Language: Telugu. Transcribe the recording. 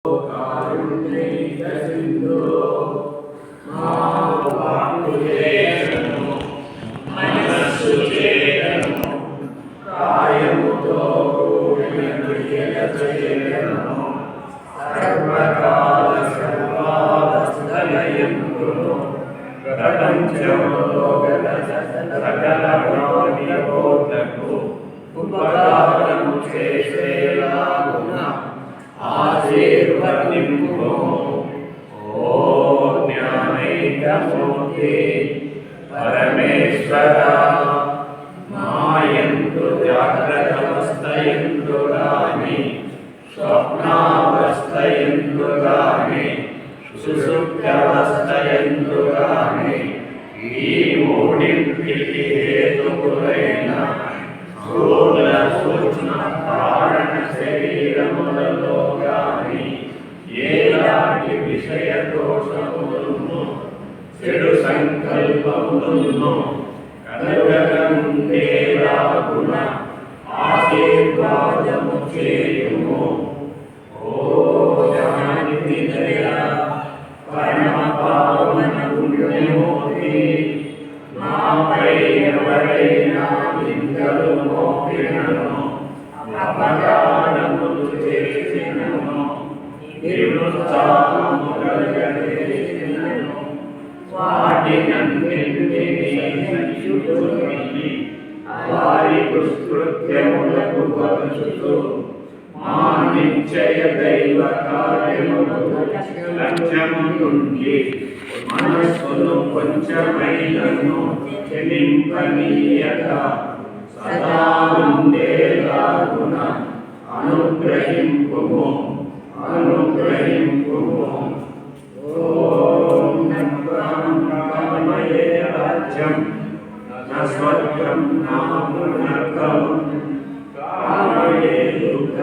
కారుణ్యైక సింధో వాక్కు చేతను మనస్సు చేతను కాయముతో కూడిన క్రియల చేతను సర్వకాల సర్వావస్థలయందును ప్రపంచములో గల సకల ప్రాణికోట్లకు ఉపకారము చేసేలాగున ఆశీర్వదింపు. ఓ జ్ఞానైకమూర్తి పరమేశ్వర, మాయందు జాగ్రత్తవస్థయందు గాని స్వప్నావస్థయందు గాని సుషుప్తావస్థయందు గాని ఈ మూడింటికి హేతువులైన స్థూల సూక్ష్మ కారణ శరీరములలో గాని ఏలాంటి విషయ దోషములను చెడు సంకల్పములను కలగకుండేలాగున ఆశీర్వాదము చేయుము. ఓ శాంతి దయ పరమ పావన పుణ్యమూర్తి, మాపై ఎవరైనా నిందలు మోపినను అపకారములు చేసినను నిరుత్సాహము కలుగజేసినను వాటినన్నింటినీ సహించుకొని వారి దుష్కృత్యములకు పరుచుతూ మా నిశ్చయ దైవ కార్యములకు లక్ష్యము నుండి మనస్సును కొంచెమైనను చెలింపనీయక సదా ఉండేలాగున అనుగ్రహింపుము. ఓం నమః రాజ్యం న స్వర్గం నా పునర్గం కామయే దుఃఖ